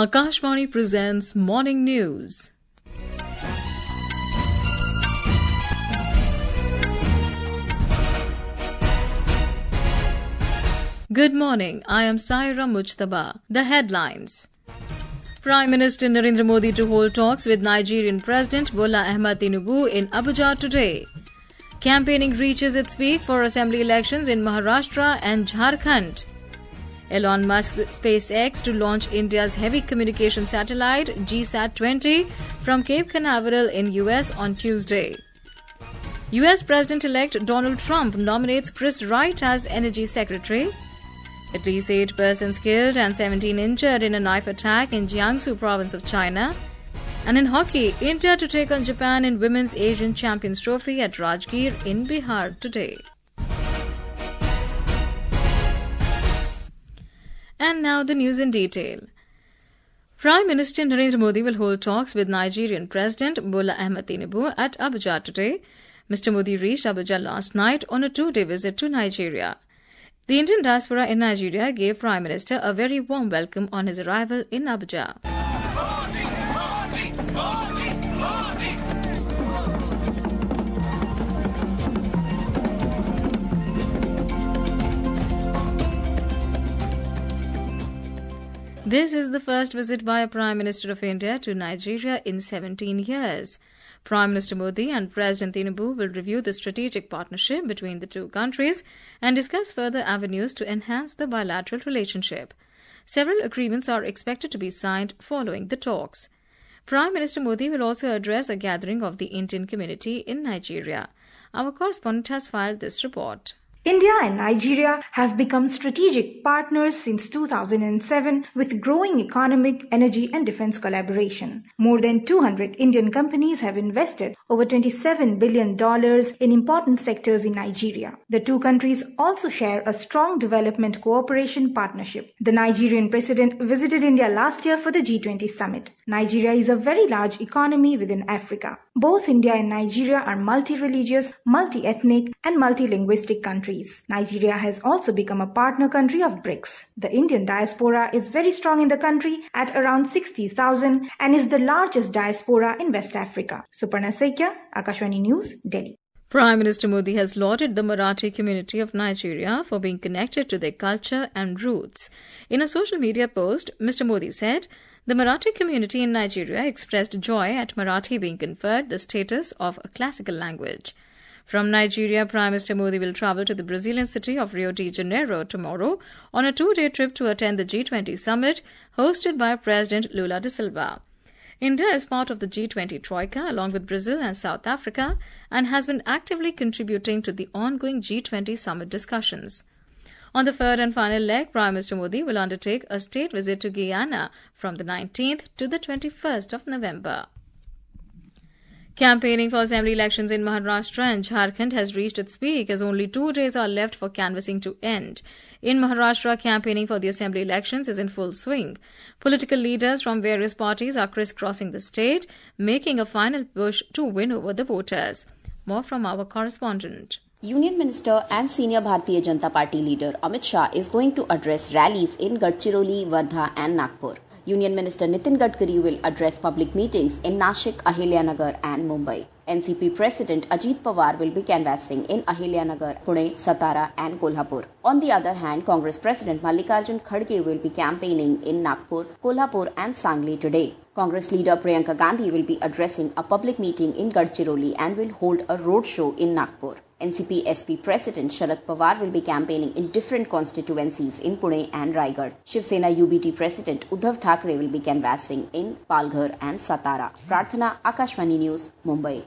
Akashvani presents Morning News. Good morning, I am Saira Mujtaba. The headlines. Prime Minister Narendra Modi to hold talks with Nigerian President Bola Ahmed Tinubu in Abuja today. Campaigning reaches its peak for assembly elections in Maharashtra and Jharkhand. Elon Musk's SpaceX to launch India's heavy communication satellite GSAT-20 from Cape Canaveral in US on Tuesday. US President-elect Donald Trump nominates Wright as Energy Secretary. At least 8 persons killed and 17 injured in a knife attack in Jiangsu Province of China. And in hockey, India to take on Japan in Women's Asian Champions Trophy at Rajgir in Bihar today. And now the news in detail. Prime Minister Narendra Modi will hold talks with Nigerian President Bola Ahmed Tinubu at Abuja today. Mr. Modi reached Abuja last night on a 2-day visit to Nigeria. The Indian diaspora in Nigeria gave Prime Minister a very warm welcome on his arrival in Abuja. This is the first visit by a Prime Minister of India to Nigeria in 17 years. Prime Minister Modi and President Tinubu will review the strategic partnership between the two countries and discuss further avenues to enhance the bilateral relationship. Several agreements are expected to be signed following the talks. Prime Minister Modi will also address a gathering of the Indian community in Nigeria. Our correspondent has filed this report. India and Nigeria have become strategic partners since 2007 with growing economic, energy and defense collaboration. More than 200 Indian companies have invested over $27 billion in important sectors in Nigeria. The two countries also share a strong development cooperation partnership. The Nigerian president visited India last year for the G20 summit. Nigeria is a very large economy within Africa. Both India and Nigeria are multi-religious, multi-ethnic and multi-linguistic countries. Nigeria has also become a partner country of BRICS. The Indian diaspora is very strong in the country at around 60,000 and is the largest diaspora in West Africa. Suparna Saikya, Akashvani News, Delhi. Prime Minister Modi has lauded the Marathi community of Nigeria for being connected to their culture and roots. In a social media post, Mr. Modi said, "The Marathi community in Nigeria expressed joy at Marathi being conferred the status of a classical language." From Nigeria, Prime Minister Modi will travel to the Brazilian city of Rio de Janeiro tomorrow on a 2-day trip to attend the G20 summit hosted by President Lula da Silva. India is part of the G20 Troika along with Brazil and South Africa and has been actively contributing to the ongoing G20 summit discussions. On the third and final leg, Prime Minister Modi will undertake a state visit to Guyana from the 19th to the 21st of November. Campaigning for assembly elections in Maharashtra and Jharkhand has reached its peak as only 2 days are left for canvassing to end. In Maharashtra, campaigning for the assembly elections is in full swing. Political leaders from various parties are crisscrossing the state, making a final push to win over the voters. More from our correspondent. Union Minister and senior Bharatiya Janata Party leader Amit Shah is going to address rallies in Gadchiroli, Wardha and Nagpur. Union Minister Nitin Gadkari will address public meetings in Nashik, Ahilyanagar and Mumbai. NCP President Ajit Pawar will be canvassing in Ahilyanagar, Pune, Satara and Kolhapur. On the other hand, Congress President Mallikarjun Kharge will be campaigning in Nagpur, Kolhapur and Sangli today. Congress leader Priyanka Gandhi will be addressing a public meeting in Gadchiroli and will hold a roadshow in Nagpur. NCP SP President Sharad Pawar will be campaigning in different constituencies in Pune and Raigad. Shiv Sena UBT President Uddhav Thackeray will be canvassing in Palghar and Satara. Prarthana, Akashvani News, Mumbai.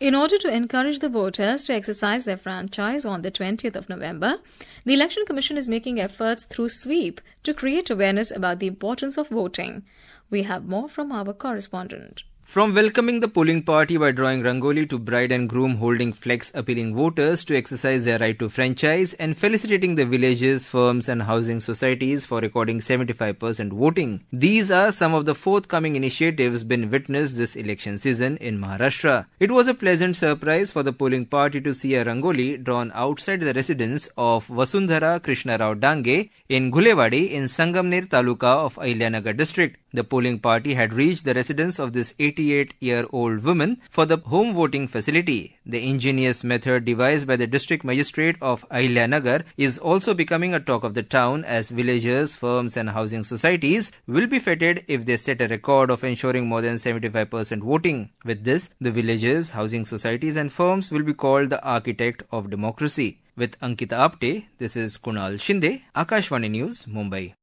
In order to encourage the voters to exercise their franchise on the 20th of November, the Election Commission is making efforts through sweep to create awareness about the importance of voting. We have more from our correspondent. From welcoming the polling party by drawing rangoli to bride and groom holding flex appealing voters to exercise their right to franchise and felicitating the villages, firms and housing societies for recording 75% voting. These are some of the forthcoming initiatives been witnessed this election season in Maharashtra. It was a pleasant surprise for the polling party to see a rangoli drawn outside the residence of Vasundhara Krishna Rao Dange in Ghulewadi in Sangamner Taluka of Ahilyanagar district. The polling party had reached the residence of this 88-year-old woman for the home voting facility. The ingenious method devised by the district magistrate of Ahilyanagar is also becoming a talk of the town as villagers, firms and housing societies will be feted if they set a record of ensuring more than 75% voting. With this, the villagers, housing societies and firms will be called the architect of democracy. With Ankita Apte, this is Kunal Shinde, Akashvani News, Mumbai.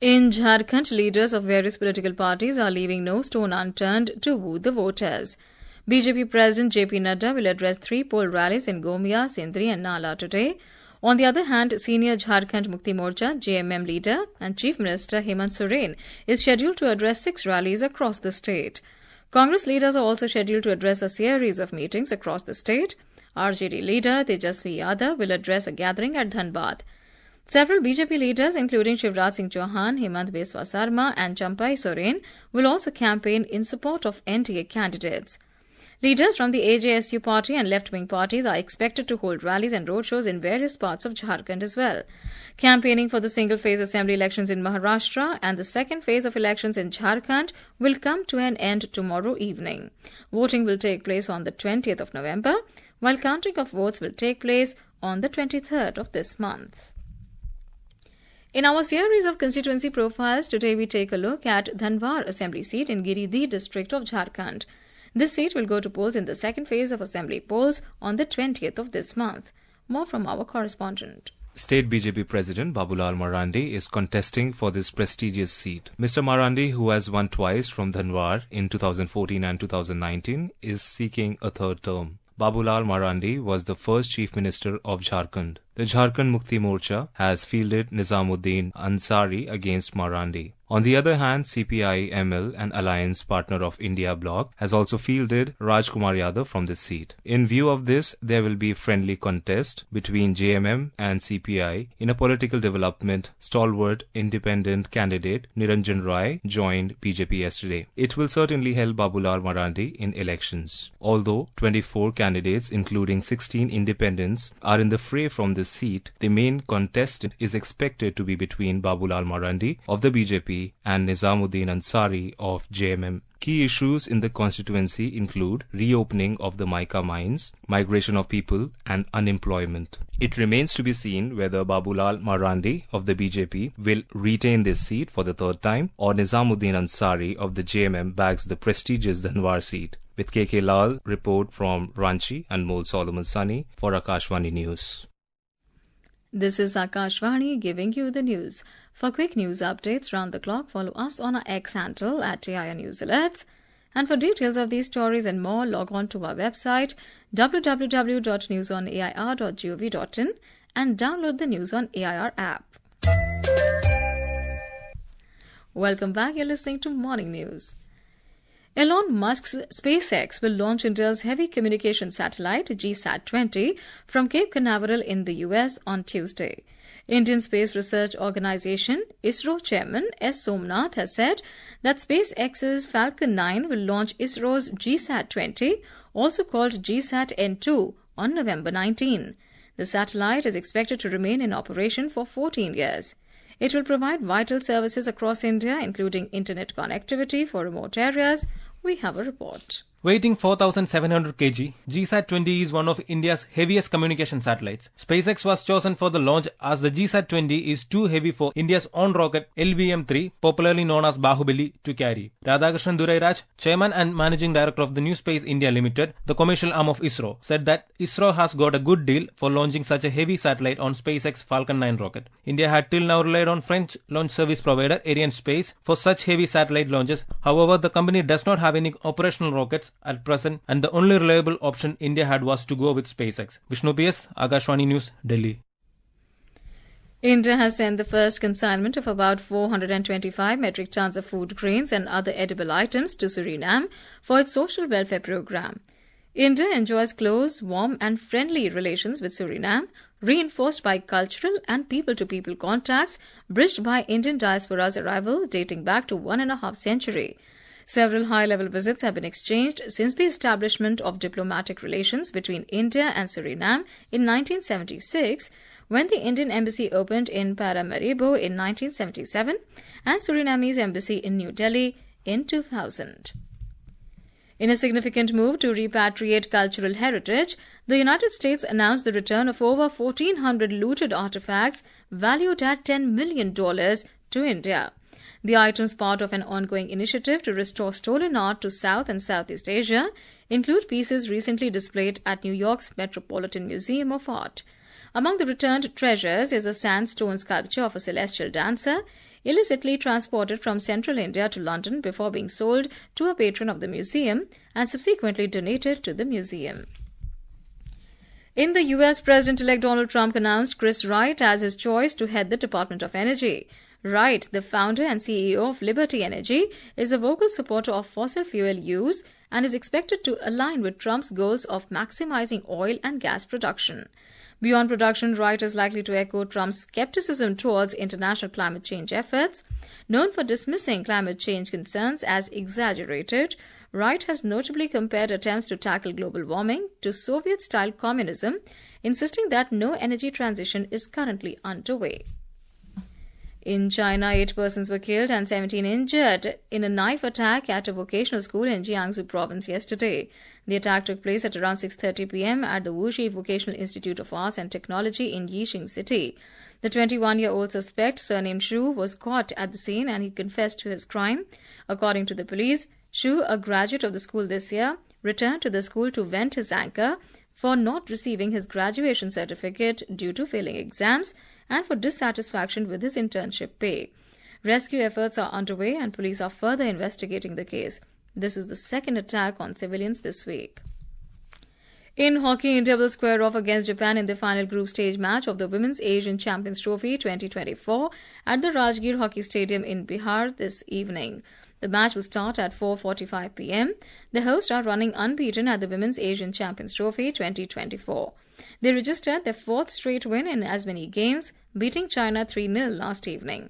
In Jharkhand, leaders of various political parties are leaving no stone unturned to woo the voters. BJP President JP Nadda will address 3 poll rallies in Gomia, Sindri and Nala today. On the other hand, senior Jharkhand Mukti Morcha JMM leader and Chief Minister Hemant Soren is scheduled to address 6 rallies across the state. Congress leaders are also scheduled to address a series of meetings across the state. RJD leader Tejasvi Yadav will address a gathering at Dhanbad. Several BJP leaders, including Shivraj Singh Chauhan, Hemant Biswa Sarma and Champai Soren, will also campaign in support of NDA candidates. Leaders from the AJSU party and left-wing parties are expected to hold rallies and roadshows in various parts of Jharkhand as well. Campaigning for the single-phase assembly elections in Maharashtra and the second phase of elections in Jharkhand will come to an end tomorrow evening. Voting will take place on the 20th of November, while counting of votes will take place on the 23rd of this month. In our series of constituency profiles, today we take a look at Dhanwar Assembly seat in Giridih district of Jharkhand. This seat will go to polls in the second phase of assembly polls on the 20th of this month. More from our correspondent. State BJP President Babulal Marandi is contesting for this prestigious seat. Mr. Marandi, who has won twice from Dhanwar in 2014 and 2019, is seeking a third term. Babulal Marandi was the first Chief Minister of Jharkhand. The Jharkhand Mukti Morcha has fielded Nizamuddin Ansari against Marandi. On the other hand, CPI-ML, an alliance partner of India bloc, has also fielded Rajkumar Yadav from this seat. In view of this, there will be a friendly contest between JMM and CPI in a political development. Stalwart independent candidate Niranjan Rai joined BJP yesterday. It will certainly help Babulal Marandi in elections. Although 24 candidates, including 16 independents, are in the fray from this seat, the main contest is expected to be between Babulal Marandi of the BJP and Nizamuddin Ansari of JMM. Key issues in the constituency include reopening of the mica mines, migration of people and unemployment. It remains to be seen whether Babulal Marandi of the BJP will retain this seat for the third time or Nizamuddin Ansari of the JMM bags the prestigious Dhanwar seat. With KK Lal, report from Ranchi and Mol Solomon Sani for Akashvani News. This is Akashvani giving you the news. For quick news updates round the clock, follow us on our X handle at AIR News Alerts. And for details of these stories and more, log on to our website www.newsonair.gov.in and download the News on AIR app. Welcome back. You're listening to Morning News. Elon Musk's SpaceX will launch India's heavy communication satellite GSAT-20 from Cape Canaveral in the US on Tuesday. Indian Space Research Organisation ISRO Chairman S. Somnath has said that SpaceX's Falcon 9 will launch ISRO's GSAT-20, also called GSAT-N2, on November 19. The satellite is expected to remain in operation for 14 years. It will provide vital services across India, including internet connectivity for remote areas. We have a report. Weighing 4,700 kg, GSAT-20 is one of India's heaviest communication satellites. SpaceX was chosen for the launch as the GSAT-20 is too heavy for India's own rocket LVM-3, popularly known as Bahubali, to carry. Radhakrishnan Durairaj, Chairman and Managing Director of the New Space India Limited, the commercial arm of ISRO, said that ISRO has got a good deal for launching such a heavy satellite on SpaceX Falcon 9 rocket. India had till now relied on French launch service provider Arianespace for such heavy satellite launches. However, the company does not have any operational rockets at present, and the only reliable option India had was to go with SpaceX. Vishnu PS, Akashvani News, Delhi. India has sent the first consignment of about 425 metric tons of food grains and other edible items to Suriname for its social welfare program. India enjoys close, warm and friendly relations with Suriname, reinforced by cultural and people-to-people contacts bridged by Indian diaspora's arrival dating back to 1.5 centuries. Several high-level visits have been exchanged since the establishment of diplomatic relations between India and Suriname in 1976, when the Indian embassy opened in Paramaribo in 1977 and Surinamese embassy in New Delhi in 2000. In a significant move to repatriate cultural heritage, the United States announced the return of over 1,400 looted artifacts valued at $10 million to India. The items, part of an ongoing initiative to restore stolen art to South and Southeast Asia, include pieces recently displayed at New York's Metropolitan Museum of Art. Among the returned treasures is a sandstone sculpture of a celestial dancer, illicitly transported from central India to London before being sold to a patron of the museum and subsequently donated to the museum. In the U.S., President-elect Donald Trump announced Chris Wright as his choice to head the Department of Energy. Wright, the founder and CEO of Liberty Energy, is a vocal supporter of fossil fuel use and is expected to align with Trump's goals of maximizing oil and gas production. Beyond production, Wright is likely to echo Trump's skepticism towards international climate change efforts. Known for dismissing climate change concerns as exaggerated, Wright has notably compared attempts to tackle global warming to Soviet-style communism, insisting that no energy transition is currently underway. In China, 8 persons were killed and 17 injured in a knife attack at a vocational school in Jiangsu Province yesterday. The attack took place at around 6:30 p.m. at the Wuxi Vocational Institute of Arts and Technology in Yixing City. The 21-year-old suspect, surnamed Shu, was caught at the scene and he confessed to his crime. According to the police, Shu, a graduate of the school this year, returned to the school to vent his anger for not receiving his graduation certificate due to failing exams and for dissatisfaction with his internship pay. Rescue efforts are underway and police are further investigating the case. This is the second attack on civilians this week. In hockey, India will square off against Japan in the final group stage match of the Women's Asian Champions Trophy 2024 at the Rajgir Hockey Stadium in Bihar this evening. The match will start at 4:45 p.m. The hosts are running unbeaten at the Women's Asian Champions Trophy 2024. They registered their 4th straight win in as many games, beating China 3-0 last evening.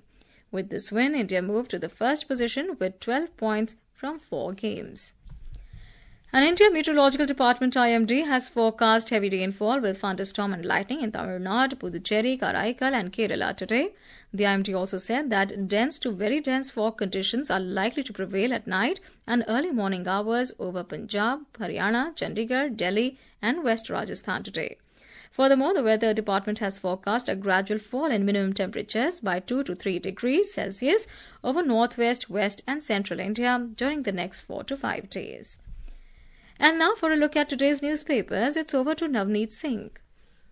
With this win, India moved to the first position with 12 points from 4 games. An India Meteorological Department IMD has forecast heavy rainfall with thunderstorm and lightning in Tamil Nadu, Puducherry, Karaikal and Kerala today. The IMD also said that dense to very dense fog conditions are likely to prevail at night and early morning hours over Punjab, Haryana, Chandigarh, Delhi and West Rajasthan today. Furthermore, the Weather Department has forecast a gradual fall in minimum temperatures by 2 to 3 degrees Celsius over northwest, west and central India during the next 4 to 5 days. And now for a look at today's newspapers, it's over to Navneet Singh.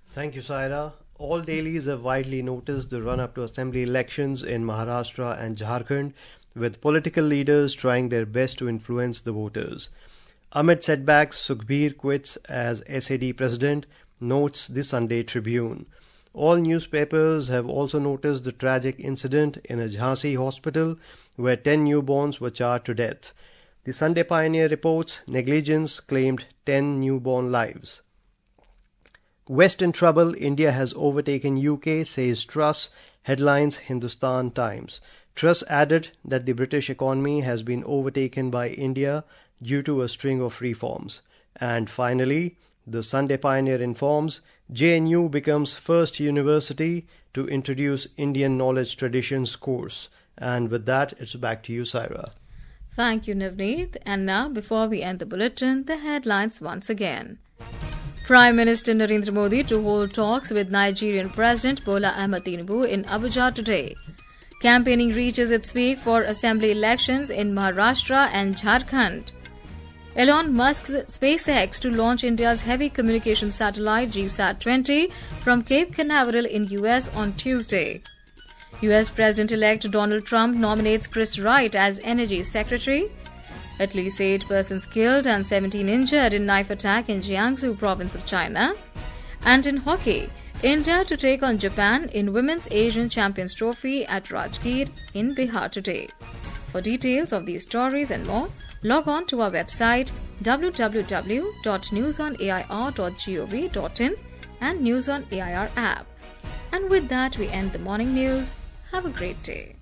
Thank you, Saira. All dailies have widely noticed the run-up to assembly elections in Maharashtra and Jharkhand, with political leaders trying their best to influence the voters. Amid setbacks, Sukhbir quits as SAD president, notes the Sunday Tribune. All newspapers have also noticed the tragic incident in a Jhansi hospital where 10 newborns were charred to death. The Sunday Pioneer reports negligence claimed 10 newborn lives. West in trouble, India has overtaken UK, says Truss, headlines Hindustan Times. Truss added that the British economy has been overtaken by India due to a string of reforms. And finally, the Sunday Pioneer informs JNU becomes first university to introduce Indian Knowledge Traditions course. And with that, it's back to you, Saira. Thank you, Navneet. And now, before we end the bulletin, the headlines once again. Prime Minister Narendra Modi to hold talks with Nigerian President Bola Ahmed Tinubu in Abuja today. Campaigning reaches its peak for assembly elections in Maharashtra and Jharkhand. Elon Musk's SpaceX to launch India's heavy communication satellite GSAT-20 from Cape Canaveral in US on Tuesday. US President-elect Donald Trump nominates Chris Wright as Energy Secretary. At least 8 persons killed and 17 injured in knife attack in Jiangsu Province of China. And in hockey, India to take on Japan in Women's Asian Champions Trophy at Rajgir in Bihar today. For details of these stories and more, log on to our website www.newsonair.gov.in and News on AIR app. And with that, we end the morning news. Have a great day.